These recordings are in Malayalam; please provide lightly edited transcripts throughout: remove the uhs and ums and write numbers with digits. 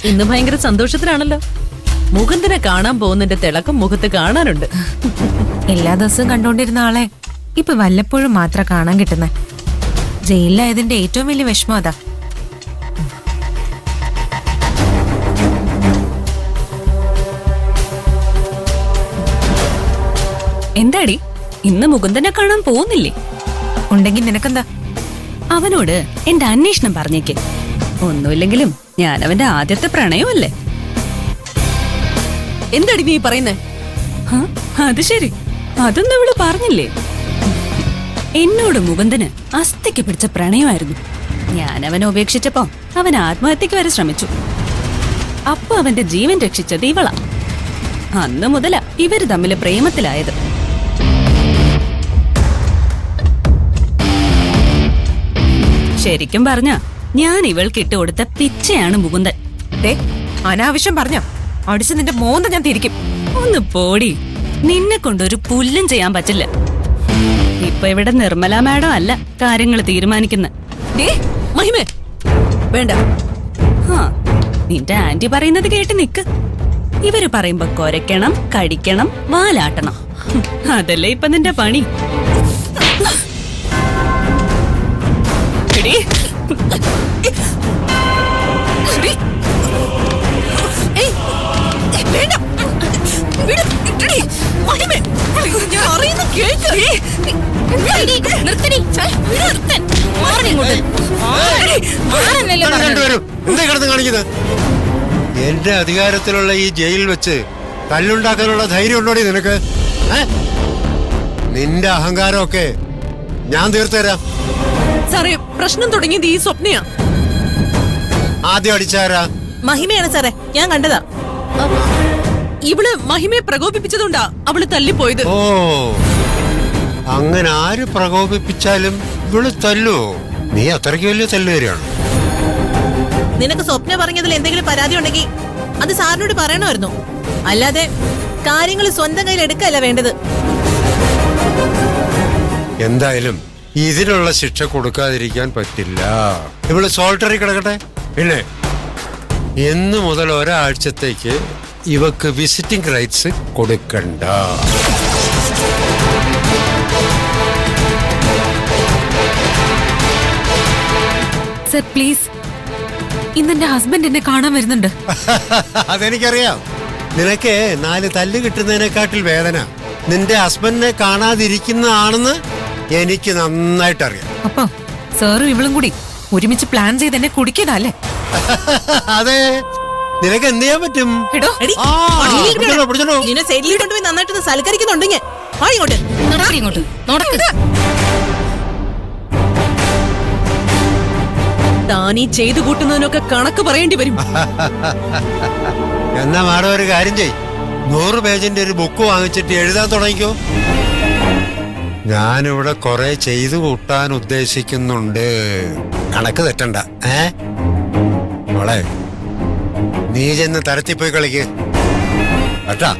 ഇന്ന് ഭയങ്കര സന്തോഷത്തിലാണല്ലോ. മുകുന്ദനെ കാണാൻ പോകുന്നതിന്റെ തിളക്കം മുഖത്ത് കാണാനുണ്ട്. എല്ലാ ദിവസവും കണ്ടോണ്ടിരുന്ന ആളെ ഇപ്പൊ വല്ലപ്പോഴും മാത്രം കാണാൻ കിട്ടുന്ന. ജയിലിലായതിന്റെ ഏറ്റവും വലിയ വിഷമം അതാ. എന്താടി ഇന്ന് മുകുന്ദനെ കാണാൻ പോകുന്നില്ലേ? ഉണ്ടെങ്കിൽ നിനക്കെന്താ? അവനോട് എന്റെ അന്വേഷണം പറഞ്ഞേക്ക്. ഒന്നുമില്ലെങ്കിലും ഞാൻ അവന്റെ ആദ്യത്തെ പ്രണയമല്ലേ. എന്താടി നീ പറയുന്നേ? അത് ശരി, അതൊന്നും അവള് പറഞ്ഞില്ലേ? എന്നോട് മുകുന്ദന് അസ്ഥിക്ക് പിടിച്ച പ്രണയമായിരുന്നു. ഞാൻ അവനെ ഉപേക്ഷിച്ചപ്പോ അവൻ ആത്മഹത്യക്ക് വരെ ശ്രമിച്ചു. അപ്പൊ അവന്റെ ജീവൻ രക്ഷിച്ചത് ഇവളാ. അന്ന് മുതലാ ഇവര് തമ്മില് പ്രേമത്തിലായത്. ശരിക്കും പറഞ്ഞ ഞാൻ ഇവൾക്ക് ഇട്ട് കൊടുത്ത പിച്ചയാണ് മുകുന്ദൻ. അനാവശ്യം പറഞ്ഞ അടിച്ച് നിന്റെ മോന്ത ഞാൻ തിരിക്കും. ഒന്ന് പോടി, നിന്നെ കൊണ്ടൊരു പുല്ലും ചെയ്യാൻ പറ്റില്ല. ഇപ്പൊ ഇവിടെ നിർമ്മല മാഡം അല്ല കാര്യങ്ങൾ തീരുമാനിക്കുന്ന. മഹിമേ വേണ്ട. നിന്റെ ആന്റി പറയുന്നത് കേട്ട് നിക്ക്. ഇവര് പറയുമ്പോ കൊരയ്ക്കണം, കടിക്കണം, വാലാട്ടണം. അതല്ലേ ഇപ്പൊ നിന്റെ പണി. എന്റെ അധികാരത്തിലുള്ള ഈ ജയിൽ വെച്ച് തല്ലുണ്ടാക്കാനുള്ള ധൈര്യം ഉണ്ടോടി നിനക്ക്? നിന്റെ അഹങ്കാരമൊക്കെ ഞാൻ തീർത്തുതരാം. സാറേ, പ്രശ്നം തുടങ്ങിയത് ഈ സ്വപ്നയാ. ആദ്യം അടിച്ചാരാ? മഹിമയാണ് സാറേ, ഞാൻ കണ്ടതാ. ഇവള് മഹിമയെ പ്രകോപിപ്പിച്ചതുകൊണ്ടാ അവള് തല്ലിപ്പോയത്. ഓ, അങ്ങനെ ആര് പ്രകോപിപ്പിച്ചാലും ഇവള് തല്ലോ? നീ അത്രയ്ക്ക് വലിയ തല്ലുകാരിയാണ്. നിനക്ക് സ്വപ്ന പറഞ്ഞതിൽ എന്തെങ്കിലും പരാതി ഉണ്ടെങ്കിൽ അത് സാറിനോട് പറയണമായിരുന്നു. അല്ലാതെ കാര്യങ്ങൾ സ്വന്തം കയ്യിൽ എടുക്കല്ല വേണ്ടത്. എന്തായാലും ഇതിനുള്ള ശിക്ഷ കൊടുക്കാതിരിക്കാൻ പറ്റില്ല. ഇവള് സോൾട്ടറി കിടക്കട്ടെ. പിന്നെ ഇന്ന് മുതൽ ഒരാഴ്ചത്തേക്ക് ഇവക്ക് വിസിറ്റിംഗ് റൈറ്റ്സ് കൊടുക്കണ്ട. സർ പ്ലീസ്, ഇന്നെന്റെ ഹസ്ബൻഡ് എന്നെ കാണാൻ വരുന്നുണ്ട്. അതെനിക്കറിയാം. നിനക്ക് 4 തല്ല് കിട്ടുന്നതിനെക്കാട്ടിൽ വേദന നിന്റെ ഹസ്ബൻഡിനെ കാണാതിരിക്കുന്നതാണെന്ന് എനിക്ക് നന്നായിട്ടറിയാം. അപ്പൊ സാറും ഇവളും കൂടി ഒരുമിച്ച് പ്ലാൻ ചെയ്ത് എന്നെ കുടിക്കതല്ലേ? അതെ, നിനക്ക് എന്ത് ചെയ്യാൻ പറ്റും? കൊണ്ടുപോയി നന്നായിട്ട് സൽക്കരിക്കുന്നുണ്ടെങ്കിൽ താനീ ചെയ്തു കൂട്ടുന്നതിനൊക്കെ കണക്ക് പറയേണ്ടി വരും. എന്നാ മാഡം ഒരു കാര്യം ചെയ്, 100 പേജിന്റെ ഒരു ബുക്ക് വാങ്ങിച്ചിട്ട് എഴുതാൻ തുടങ്ങിക്കോ. ഞാനിവിടെ കുറെ ചെയ്തു കൂട്ടാൻ ഉദ്ദേശിക്കുന്നുണ്ട്. കണക്ക് തെറ്റണ്ട. മോളെ, നീ ചെന്ന് തരത്തിപ്പോയി കളിക്ക് കേട്ടാ.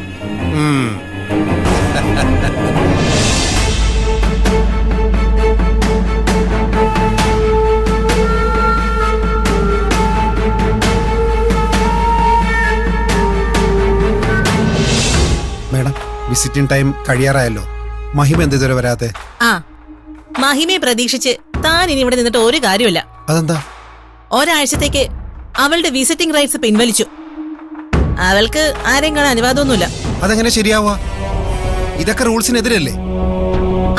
മേഡം, വിസിറ്റിംഗ് ടൈം കഴിയാറായല്ലോ. മഹിമ എന്ത് ഇതുവരെ വരാത്തെ? മഹിമയെ പ്രതീക്ഷിച്ച് താൻ ഇനി ഇവിടെ നിന്നിട്ട് ഒരു കാര്യമില്ല. അതെന്താ? ഒരാഴ്ചത്തേക്ക് അവളുടെ വിസിറ്റിംഗ് റൈറ്റ്സ് പിൻവലിച്ചു. അവൾക്ക് ആരെയും കാണാൻ അനുവാദമൊന്നുമില്ല. അതെങ്ങനെ ശരിയാവാ? ഇതൊക്കെ റൂൾസിനെതിരല്ലേ?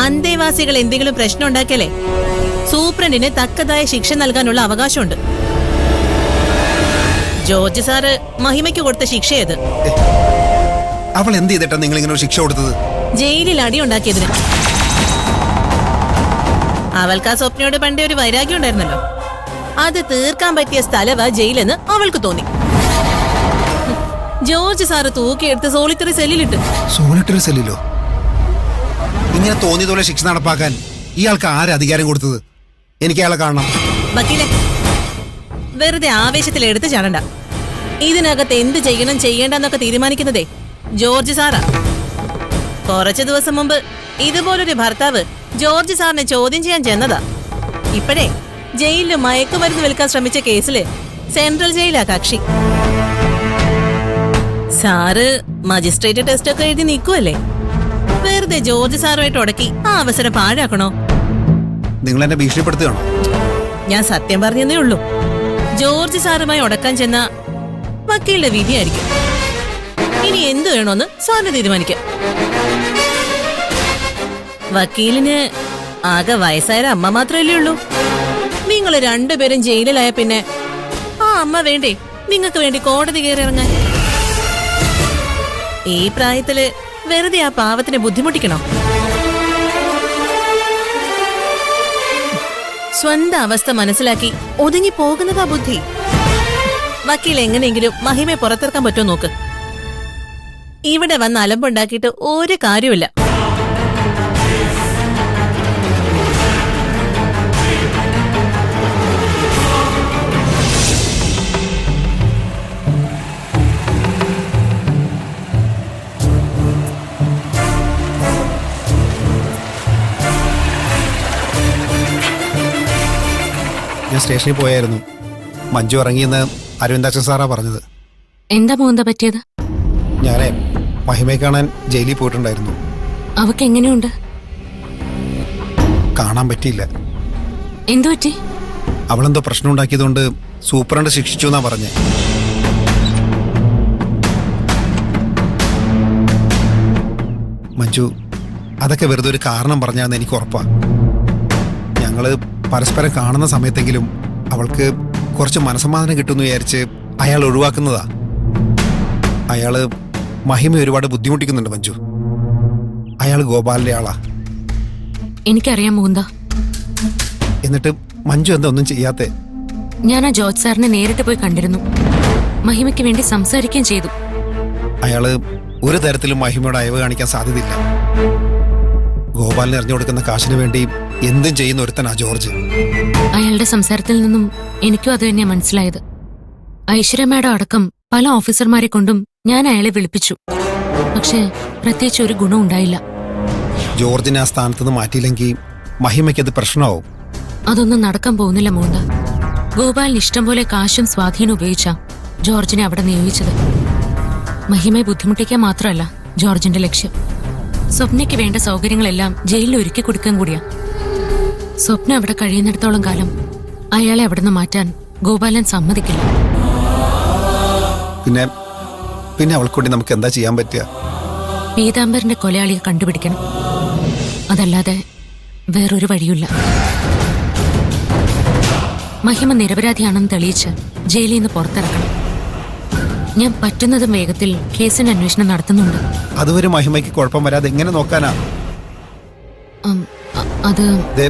അന്തേവാസികൾ എന്തെങ്കിലും പ്രശ്നം ഉണ്ടാക്കിയാലേ സൂപ്രണ്ടിന് തക്കതായ ശിക്ഷ നൽകാനുള്ള അവകാശമുണ്ട്. ജോർജ് സാറ് മഹിമയ്ക്ക് കൊടുത്ത ശിക്ഷയത്. അവൾ എന്ത് ചെയ്തിട്ടാ നിങ്ങൾ ഇങ്ങനെ ശിക്ഷ കൊടുത്തത്? ജയിലിൽ അടി ഉണ്ടാക്കിയതിന്. അവൾക്ക് ആ സ്വപ്നയോട് പണ്ടേ ഒരു വൈരാഗ്യം ഉണ്ടായിരുന്നല്ലോ. അത് തീർക്കാൻ പറ്റിയ സ്ഥലവാ ജയിലെന്ന് അവൾക്ക് തോന്നി. ജോർജ് സാറ് തൂക്കിയെടുത്ത് സോളിറ്ററി സെല്ലിലിട്ട്. സോളിറ്ററി സെല്ലിലോ? ഇങ്ങനെ തോന്നിയതുപോലെ ശിക്ഷ നടപ്പാക്കാൻ ഇയാൾക്ക് ആര് അധികാരം കൊടുത്തത്? എനിക്ക് അയാളെ കാണണം. വക്കീലെ, വെറുതെ ആവേശത്തിൽ എടുത്ത് ചാടണ്ട. ഇതിനകത്ത് എന്ത് ചെയ്യണം ചെയ്യേണ്ടെന്നൊക്കെ തീരുമാനിക്കുന്നതേ ജോർജ് സാറാ. കുറച്ചു ദിവസം മുമ്പ് ഇതുപോലൊരു ഭർത്താവ് ജോർജ് സാറിനെ ചോദ്യം ചെയ്യാൻ ചെന്നതാ. ഇപ്പോഴേ ജയിലില് മയക്കുമരുന്ന് വിൽക്കാൻ ശ്രമിച്ച കേസില് സെൻട്രൽ ജയിലാ കക്ഷി. സാറ് മജിസ്ട്രേറ്റ് ടെസ്റ്റ് ഒക്കെ എഴുതി നിൽക്കുവല്ലേ, വെറുതെ ജോർജ് സാറുമായിട്ട് ഉടക്കി ആ അവസരം പാഴാക്കണോ? നിങ്ങൾ എന്നെ ഭീഷണിപ്പെടുത്തുകയാണോ? ഞാൻ സത്യം പറഞ്ഞതേ ഉള്ളൂ. ജോർജ് സാറുമായി ഉടക്കാൻ ചെന്ന വക്കീലിന്റെ വിധിയായിരിക്കും. ഇനി എന്തു വേണോന്ന് സാറിന് തീരുമാനിക്കാം. വക്കീലിന് ആകെ വയസ്സായ അമ്മ മാത്രമല്ലേ ഉള്ളൂ. നിങ്ങൾ രണ്ടുപേരും ജയിലിലായ പിന്നെ ആ അമ്മ വേണ്ടേ നിങ്ങൾക്ക് വേണ്ടി കോടതി കയറി ഇറങ്ങാൻ? ഈ പ്രായത്തില് വെറുതെ ആ പാവത്തിനെ ബുദ്ധിമുട്ടിക്കണോ? സ്വന്തം അവസ്ഥ മനസ്സിലാക്കി ഒതുങ്ങി പോകുന്നതാ ബുദ്ധി. വക്കീൽ എങ്ങനെയെങ്കിലും മഹിമയെ പുറത്തിറക്കാൻ പറ്റുമോ നോക്ക്. ഇവിടെ വന്ന് അലമ്പുണ്ടാക്കിയിട്ട് ഒരു കാര്യമില്ല. ഞാൻ സ്റ്റേഷനിൽ പോയായിരുന്നു. മഞ്ജു ഇറങ്ങിയെന്ന് അരവിന്ദാക്ഷൻ സാറാ പറഞ്ഞത്. എന്താ മോന്ത പറ്റിയത്? ഞാനേ മഹിമയെ കാണാൻ ജയിലിൽ പോയിട്ടുണ്ടായിരുന്നു. അവക്ക് എങ്ങനെയുണ്ട്? കാണാൻ പറ്റിയില്ല. എന്തു പറ്റി? അവളെന്തോ പ്രശ്നം ഉണ്ടാക്കിയതുകൊണ്ട് സൂപ്രണ്ട് ശിക്ഷിച്ചു എന്നാ പറഞ്ഞേ. മഞ്ജു അതൊക്കെ വെറുതെ ഒരു കാരണം പറഞ്ഞാന്ന് എനിക്ക് ഉറപ്പാ. ഞങ്ങള് പരസ്പരം കാണുന്ന സമയത്തെങ്കിലും അവൾക്ക് കുറച്ച് മനസ്സമാധാനം കിട്ടുമെന്ന് വിചാരിച്ച് അയാൾ ഒഴിവാക്കുന്നതാ. അയാള് മഹിമ ഒരുപാട് ബുദ്ധിമുട്ടിക്കുന്നുണ്ട് മഞ്ജു. അയാൾ ഗോപാലിന്റെ ആളാ. എനിക്കറിയാം മോന്ത. എന്നിട്ട് മഞ്ജു എന്താ ഒന്നും ചെയ്യാത്തെ? ഞാൻ ആ ജോർജ് സാറിനെ നേരിട്ട് പോയി കണ്ടിരുന്നു. മഹിമയ്ക്ക് വേണ്ടി സംസാരിക്കുകയും ചെയ്തു. അയാള് ഒരു തരത്തിലും മഹിമയോട് അയവ് കാണിക്കാൻ സാധ്യതയില്ല. ഗോപാലിന് എറിഞ്ഞു കൊടുക്കുന്ന കാശിന് വേണ്ടി എന്തും ചെയ്യുന്ന ഒരുത്തനാ ജോർജ്. അയാളുടെ സംസാരത്തിൽ നിന്നും എനിക്കും അത് തന്നെയാ മനസ്സിലായത്. ഐശ്വര്യ മാഡം അടക്കം പല ഓഫീസർമാരെ കൊണ്ടും ഞാൻ അയാളെ വിളിപ്പിച്ചു. പക്ഷേ പ്രത്യേകിച്ച് ഒരു ഗുണം ഉണ്ടായില്ല. ജോർജിനെ ആ സ്ഥാനത്തുനിന്ന് മാറ്റിയില്ലെങ്കിൽ മഹിമയ്ക്കത് പ്രശ്നമാവും. അതൊന്നും നടക്കാൻ പോകുന്നില്ല മോന്ത. ഗോപാലിന് ഇഷ്ടം പോലെ കാശും സ്വാധീനം ഉപയോഗിച്ച ജോർജിനെ അവിടെ നിയോഗിച്ചത്. മഹിമയെ ബുദ്ധിമുട്ടിക്കാൻ മാത്രമല്ല ജോർജിന്റെ ലക്ഷ്യം. സ്വപ്നയ്ക്ക് വേണ്ട സൗകര്യങ്ങളെല്ലാം ജയിലിൽ ഒരുക്കി കൊടുക്കാൻ കൂടിയാ. സ്വപ്ന അവിടെ കഴിയുന്നിടത്തോളം കാലം അയാളെ അവിടുന്ന് മാറ്റാൻ ഗോപാലൻ സമ്മതിക്കില്ല. പിന്നെ അവൾക്കൂടി നമുക്ക് എന്താ ചെയ്യാൻ പറ്റുക? പീതാംബരന്റെ കൊലയാളിയെ കണ്ടുപിടിക്കണം. അതല്ലാതെ വേറൊരു വഴിയില്ല. മഹിമ നിരപരാധിയാണെന്ന് തെളിയിച്ച് ജയിലിൽ നിന്ന് പുറത്തിറക്കണം. ഞാൻ പറ്റുന്നതും വേഗത്തിൽ കേസിന്റെ അന്വേഷണം നടത്തുന്നുണ്ട്. അതുവരെ മഹിമയ്ക്ക് കുഴപ്പം വരാതെ എങ്ങനെ നോക്കാനാ? അത് ദേ